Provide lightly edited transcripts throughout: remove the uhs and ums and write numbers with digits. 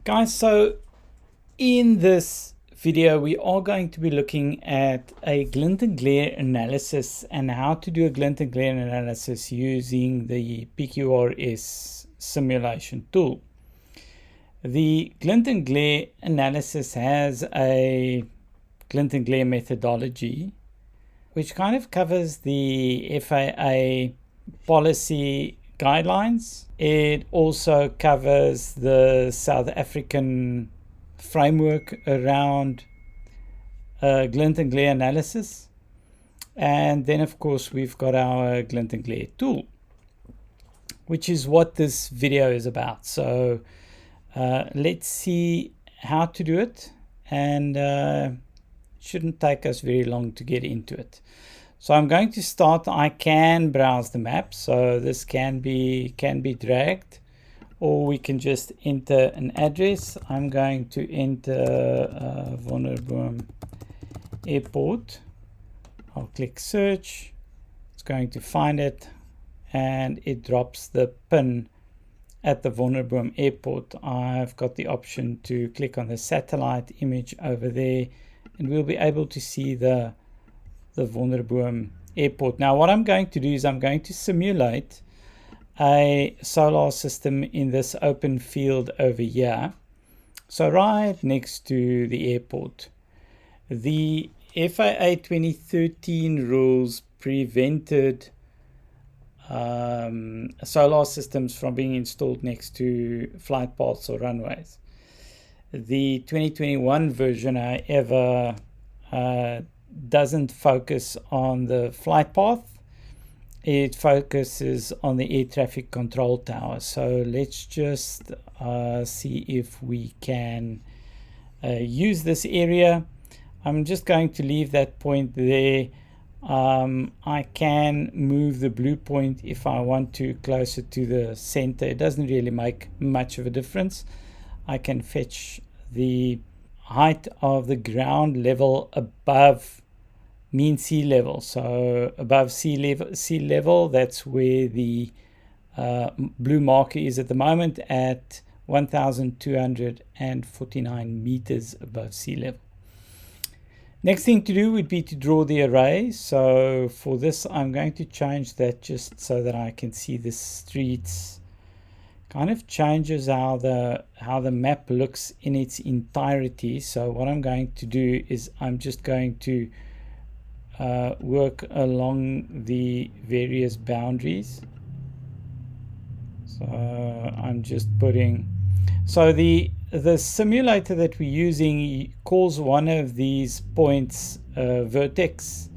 Guys, so in this video we are going to be looking at a glint and glare analysis and how to do a glint and glare analysis using the PQRS simulation tool. The glint and glare analysis has a glint and glare methodology which kind of covers the FAA policy guidelines. It also covers the South African framework around glint and glare analysis. And then of course we've got our glint and glare tool, which is what this video is about. So let's see how to do it, and it shouldn't take us very long to get into it. So I'm going to start. I can browse the map, so this can be dragged, or we can just enter an address. I'm going to enter Wonderboom Airport. I'll click search. It's going to find it, and it drops the pin at the Wonderboom Airport. I've got the option to click on the satellite image over there, and we'll be able to see the Wonderboom Airport. Now what I'm going to do is I'm going to simulate a solar system in this open field over here, so right next to the airport. The FAA 2013 rules prevented solar systems from being installed next to flight paths or runways. The 2021 version, however, doesn't focus on the flight path. It focuses on the air traffic control tower. So let's just see if we can use this area. I'm just going to leave that point there. I can move the blue point if I want to closer to the center. It doesn't really make much of a difference. I can fetch the height of the ground level above mean sea level. So above sea level, that's where the blue marker is at the moment, at 1,249 meters above sea level. Next thing to do would be to draw the array. So for this, I'm going to change that just so that I can see the streets. Kind of changes how the map looks in its entirety. So what I'm going to do is I'm just going to work along the various boundaries. So I'm just putting, so the simulator that we're using calls one of these points vertex,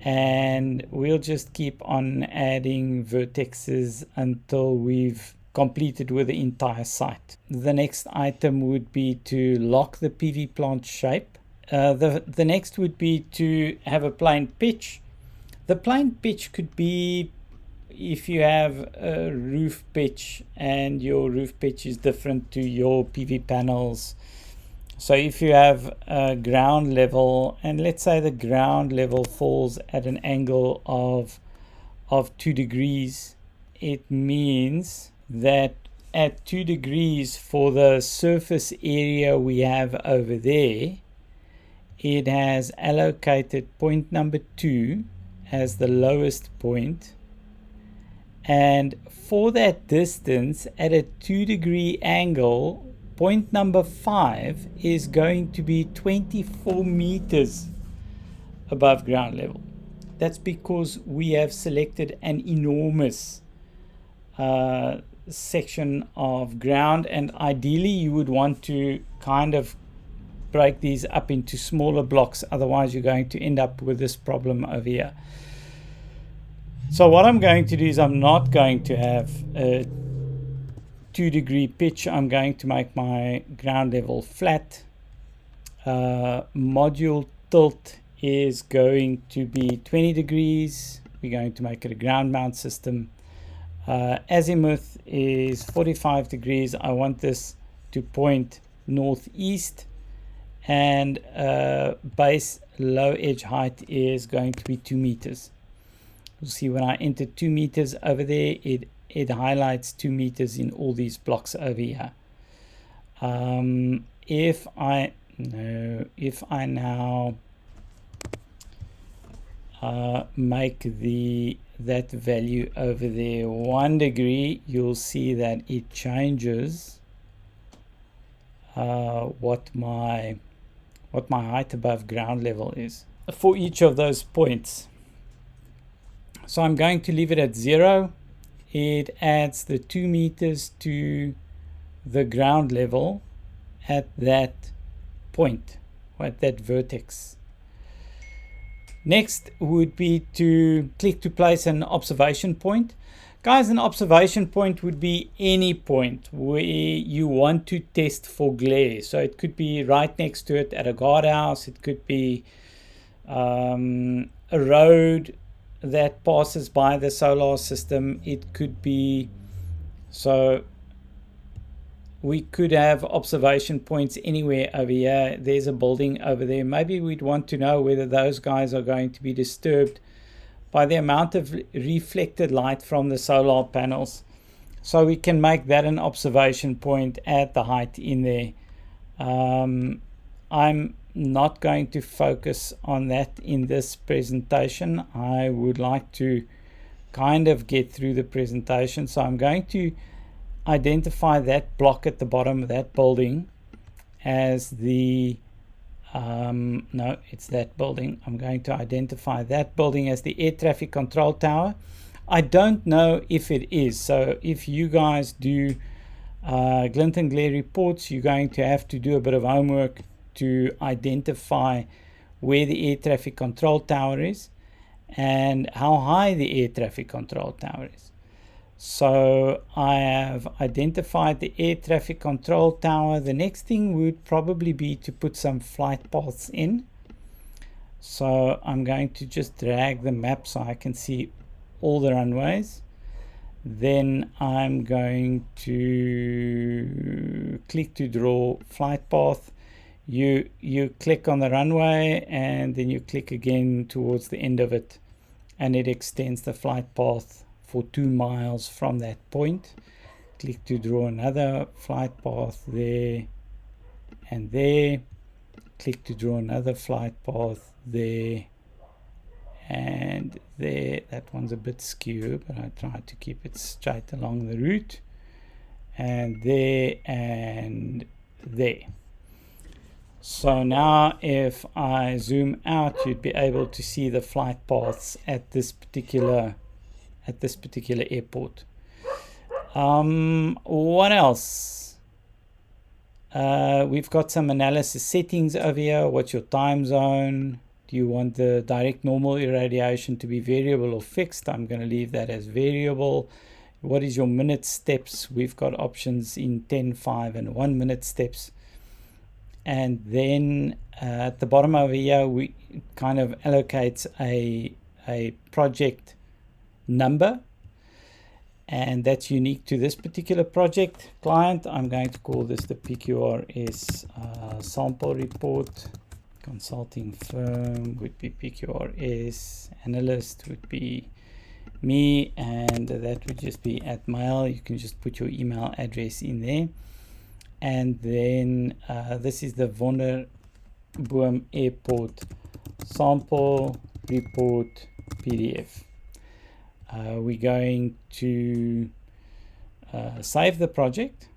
and we'll just keep on adding vertexes until we've completed with the entire site. The next item would be to lock the PV plant shape. The next would be to have a plane pitch. The plane pitch could be if you have a roof pitch and your roof pitch is different to your PV panels. So if you have a ground level, and let's say the ground level falls at an angle of 2 degrees, it means that at 2 degrees for the surface area we have over there, it has allocated point number 2 as the lowest point, and for that distance at a 2 degree angle, point number 5 is going to be 24 meters above ground level. That's because we have selected an enormous section of ground, and ideally you would want to kind of break these up into smaller blocks, otherwise you're going to end up with this problem over here. So what I'm going to do is I'm not going to have a 2 degree pitch. I'm going to make my ground level flat. Module tilt is going to be 20 degrees. We're going to make it a ground mount system. Azimuth is 45 degrees. I want this to point northeast, and base low edge height is going to be 2 meters. You'll see when I enter 2 meters over there, it highlights 2 meters in all these blocks over here. If I now make that value over there 1 degree, you'll see that it changes what my height above ground level is for each of those points. So I'm going to leave it at 0. It adds the 2 meters to the ground level at that point, or at that vertex. Next would be to click to place an observation point. Guys, an observation point would be any point where you want to test for glare. So it could be right next to it at a guardhouse. It could be a road that passes by the solar system. It could be, so we could have observation points anywhere over here. There's a building over there. Maybe we'd want to know whether those guys are going to be disturbed by the amount of reflected light from the solar panels. So we can make that an observation point at the height in there. I'm not going to focus on that in this presentation. I would like to kind of get through the presentation. So I'm going to identify that block at the bottom of that building as the no, it's that building. I'm going to identify that building as the air traffic control tower. I don't know if it is. So if you guys do glint and glare reports, you're going to have to do a bit of homework to identify where the air traffic control tower is and how high the air traffic control tower is. So I have identified the air traffic control tower. The next thing would probably be to put some flight paths in. So I'm going to just drag the map so I can see all the runways. Then I'm going to click to draw flight path. You click on the runway and then you click again towards the end of it, and it extends the flight path for 2 miles from that point. Click to draw another flight path there and there. Click to draw another flight path there and there. That one's a bit skew, but I try to keep it straight along the route. And there and there. So now if I zoom out, you'd be able to see the flight paths at this particular airport. What else? We've got some analysis settings over here. What's your time zone? Do you want the direct normal irradiation to be variable or fixed? I'm going to leave that as variable. What is your minute steps? We've got options in 10, 5, and 1 minute steps. And then at the bottom over here, we kind of allocates a project number, and that's unique to this particular project client. I'm going to call this the PQRS sample report. Consulting firm would be PQRS, analyst would be me, and that would just be at mail. You can just put your email address in there. And then this is the Wonderboom Airport sample report PDF. We're going to save the project,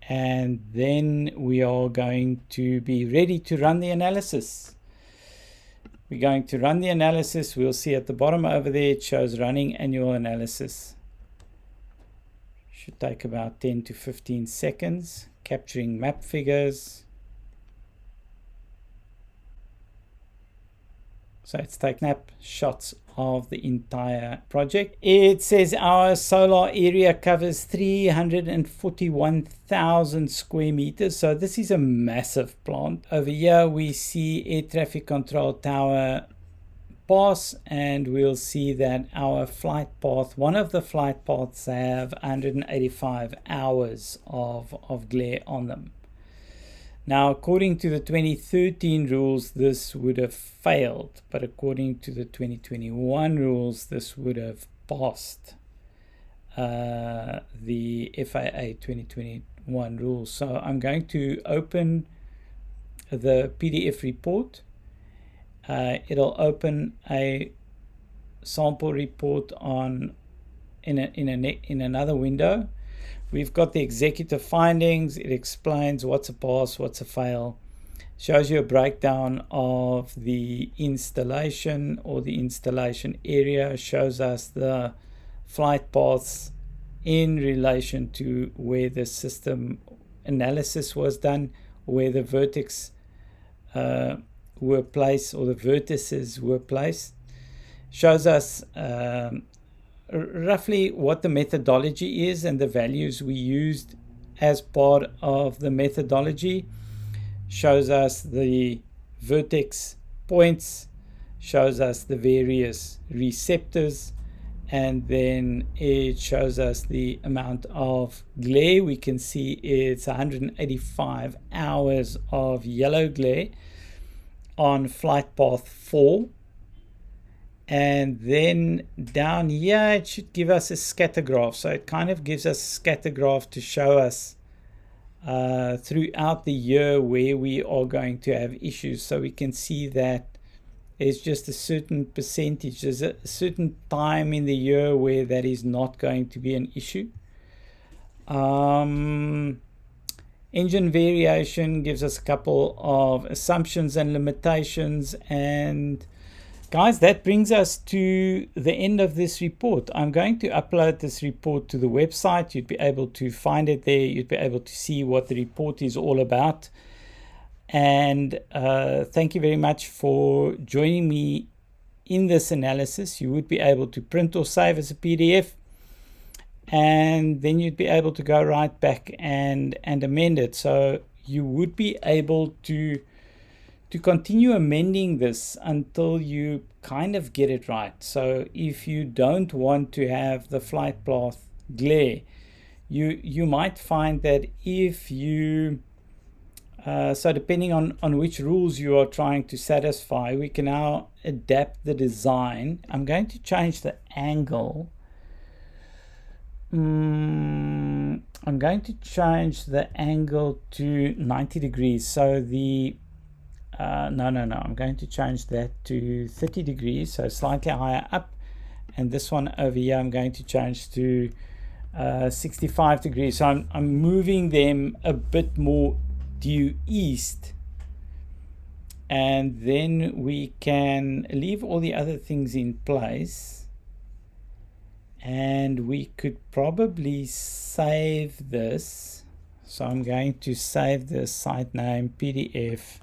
and then we are going to be ready to run the analysis. We're going to run the analysis. We'll see at the bottom over there it shows running annual analysis. Should take about 10 to 15 seconds, capturing map figures. So it's taking snapshots of the entire project. It says our solar area covers 341,000 square meters. So this is a massive plant. Over here we see air traffic control tower PASS, and we'll see that our flight path, one of the flight paths, have 185 hours of glare on them. Now, according to the 2013 rules, this would have failed, but according to the 2021 rules, this would have passed the FAA 2021 one rule. So I'm going to open the PDF report. It'll open a sample report in another window. We've got the executive findings. It explains what's a pass, what's a fail. Shows you a breakdown of the installation or the installation area. Shows us the flight paths in relation to where the system analysis was done, where the vertex were placed, or the vertices were placed. Shows us roughly what the methodology is and the values we used as part of the methodology. Shows us the vertex points, shows us the various receptors, and then it shows us the amount of glare. We can see it's 185 hours of yellow glare on flight path 4. And then down here it should give us a scatter graph. So it kind of gives us a scatter graph to show us throughout the year where we are going to have issues. So we can see that there's just a certain percentage, there's a certain time in the year where that is not going to be an issue. Engine variation gives us a couple of assumptions and limitations. And guys, that brings us to the end of this report. I'm going to upload this report to the website. You'd be able to find it there. You'd be able to see what the report is all about. And thank you very much for joining me in this analysis. You would be able to print or save as a PDF. And then you'd be able to go right back and amend it. So you would be able to continue amending this until you kind of get it right. So if you don't want to have the flight path glare, you might find that if you so depending on which rules you are trying to satisfy, we can now adapt the design. I'm going to change the angle. I'm going to change the angle to 90 degrees. So the no, I'm going to change that to 30 degrees, so slightly higher up. And this one over here I'm going to change to 65 degrees. So I'm moving them a bit more due east, and then we can leave all the other things in place, and we could probably save this. So I'm going to save the site name PDF.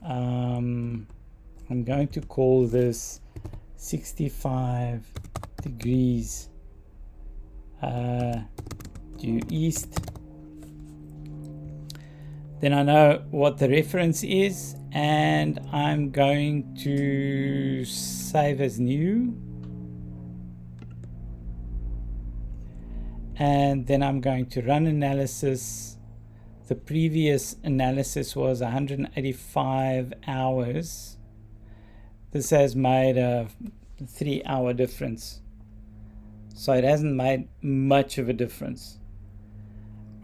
I'm going to call this 65 degrees due east. Then I know what the reference is, and I'm going to save as new. And then I'm going to run analysis. The previous analysis was 185 hours. This has made a 3-hour difference. So it hasn't made much of a difference.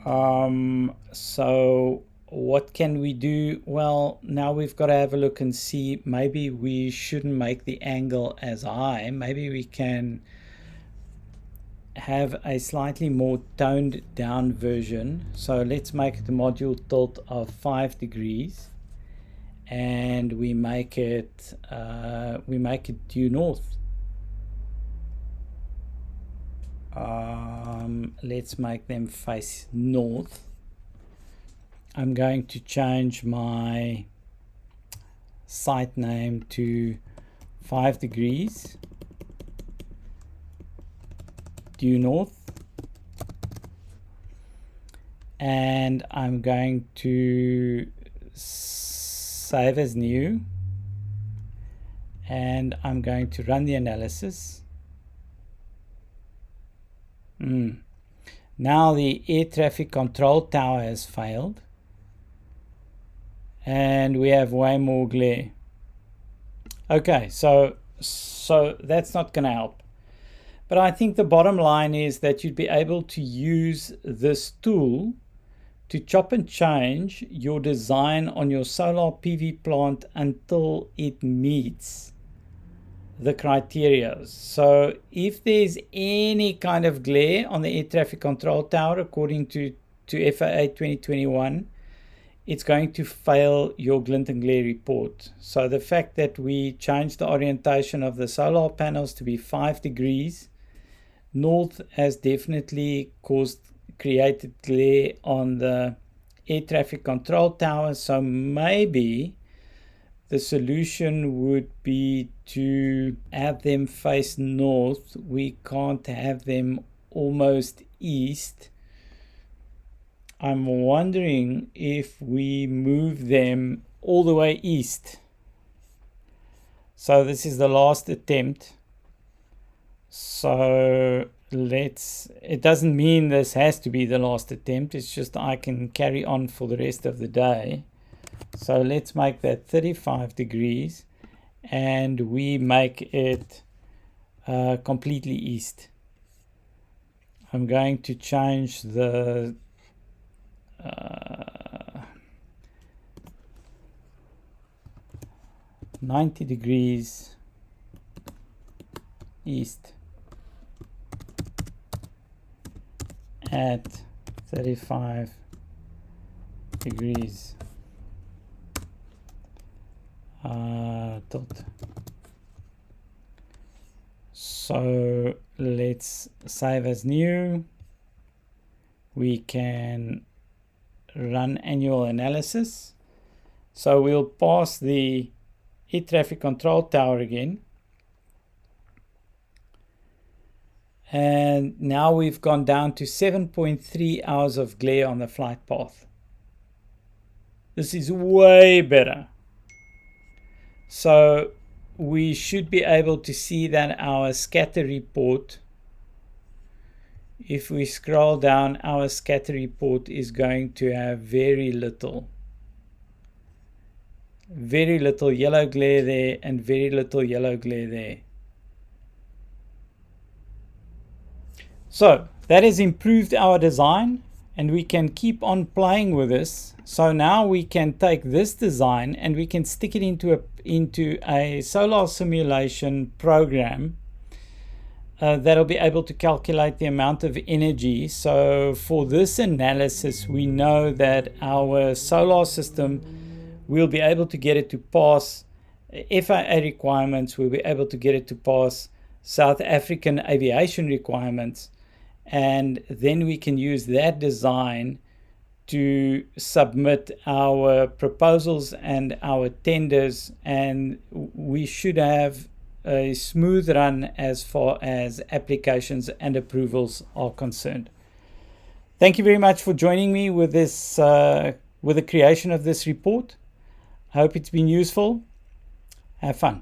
So what can we do? Well, now we've got to have a look and see, maybe we shouldn't make the angle as high. Maybe we can have a slightly more toned down version. So let's make the module tilt of 5 degrees, and we make it due north. Let's make them face north. I'm going to change my site name to 5 degrees due north, and I'm going to save as new, and I'm going to run the analysis. Now the air traffic control tower has failed, and we have way more glare. Okay, so that's not going to help. But I think the bottom line is that you'd be able to use this tool to chop and change your design on your solar PV plant until it meets the criteria. So if there's any kind of glare on the air traffic control tower according to FAA 2021, it's going to fail your glint and glare report. So the fact that we changed the orientation of the solar panels to be 5 degrees north has definitely created glare on the air traffic control tower. So maybe the solution would be to have them face north. We can't have them almost east. I'm wondering if we move them all the way east. So this is the last attempt. So it doesn't mean this has to be the last attempt. It's just I can carry on for the rest of the day. So let's make that 35 degrees and we make it completely east. I'm going to change the 90 degrees east at 35 degrees tilt. So let's save as new. We can run annual analysis. So we'll pass the air traffic control tower again. And now we've gone down to 7.3 hours of glare on the flight path. This is way better. So we should be able to see that our scatter report, if we scroll down, our scatter report is going to have very little yellow glare there and very little yellow glare there. So that has improved our design and we can keep on playing with this. So now we can take this design and we can stick it into a solar simulation program that'll be able to calculate the amount of energy. So for this analysis, we know that our solar system will be able to get it to pass FAA requirements, we'll be able to get it to pass South African aviation requirements, and then we can use that design to submit our proposals and our tenders, and we should have a smooth run as far as applications and approvals are concerned. Thank you very much for joining me with this, with the creation of this report. I hope it's been useful. Have fun.